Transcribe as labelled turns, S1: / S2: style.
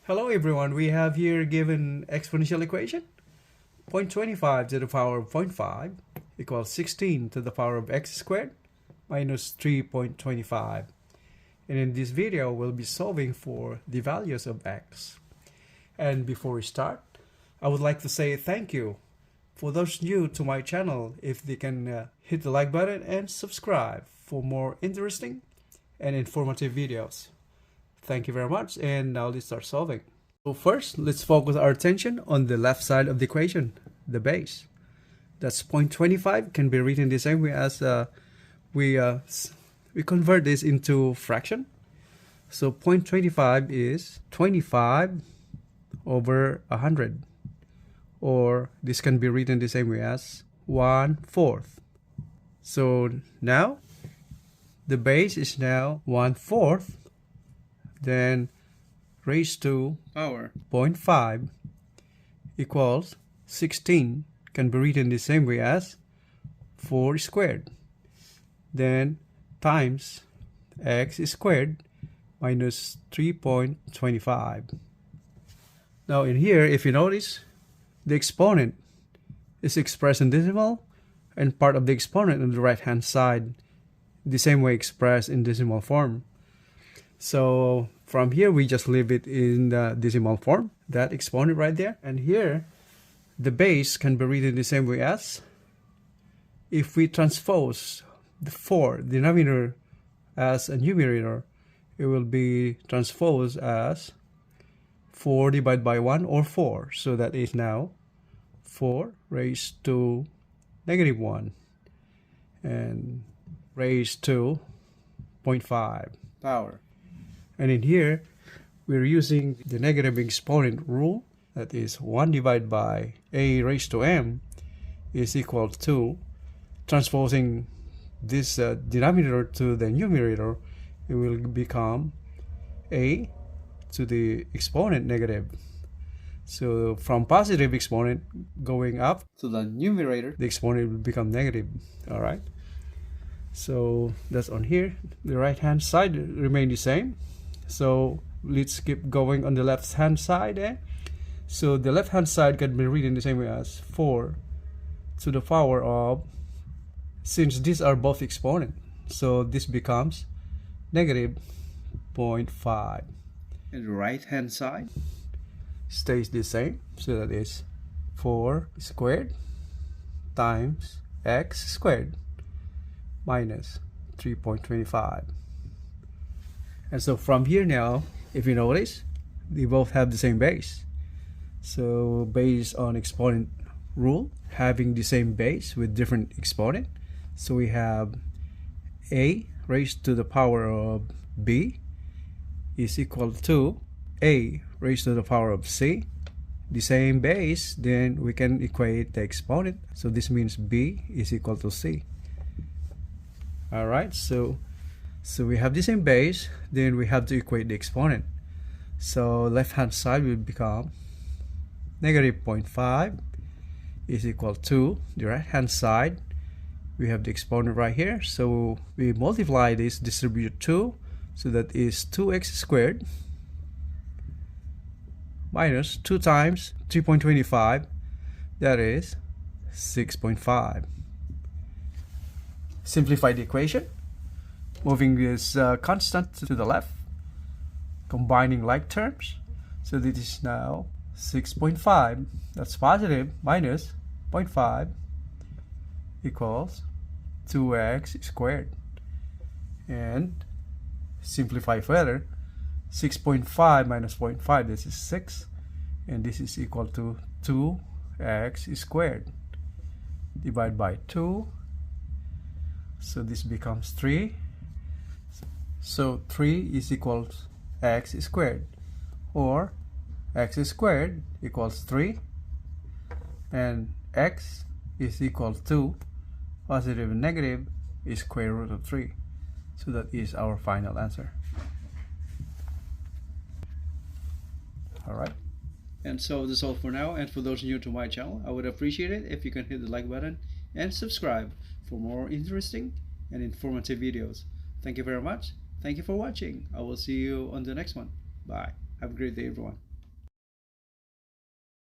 S1: Hello everyone, we have here given exponential equation. 0.25 to the power of zero point 0.5 equals 16 to the power of x squared minus 3.25. And in this video, we'll be solving for the values of x. And before we start, I would like to say thank you for those new to my channel. If they can hit the like button and subscribe for more interesting and informative videos. Thank you very much, and now let's start solving. So first, let's focus our attention on the left side of the equation, the base. That's 0.25 can be written the same way as we convert this into fraction. So 0.25 is 25 over 100, or this can be written the same way as 1/4. So now the base is now 1/4. Then raised to power 0.5 equals 16 can be written the same way as 4 squared. Then times x squared minus 3.25. Now in here, if you notice, the exponent is expressed in decimal and part of the exponent on the right hand side the same way expressed in decimal form. So from here, we just leave it in the decimal form, that exponent right there. And here, the base can be written the same way as, if we transpose the 4 denominator as a numerator, it will be transposed as 4 divided by 1 or 4. So that is now 4 raised to negative 1 and raised to 0.5 power. And in here, we're using the negative exponent rule. That is 1 divided by a raised to m is equal to, transposing this denominator to the numerator, it will become a to the exponent negative. So from positive exponent going up to the numerator, the exponent will become negative. All right. So that's on here. The right hand side remain the same. So let's keep going on the left hand side. So the left hand side can be written the same way as 4 to the power of, since these are both exponent, so this becomes negative 0.5. And the right hand side stays the same. So that is 4 squared times x squared minus 3.25. And so from here now, if you notice, they both have the same base. So based on exponent rule, having the same base with different exponent, so we have a raised to the power of b is equal to a raised to the power of c. The same base, then we can equate the exponent. So this means b is equal to c. Alright, so we have the same base, then we have to equate the exponent. So left hand side will become negative 0.5 is equal to the right hand side. We have the exponent right here, so we multiply this, distribute 2, so that is 2x squared minus 2 times 3.25, that is 6.5. Simplify the equation, moving this constant to the left, combining like terms. So this is now 6.5, that's positive, minus 0.5 equals 2x squared. And simplify further, 6.5 minus 0.5, this is 6, and this is equal to 2x squared. Divide by 2, so this becomes 3. So 3 is equal to x squared, or x squared equals 3, and x is equal to positive and negative is square root of 3. So that is our final answer. Alright. And so that's all for now. And for those new to my channel, I would appreciate it if you can hit the like button and subscribe for more interesting and informative videos. Thank you very much. Thank you for watching. I will see you on the next one. Bye. Have a great day, everyone.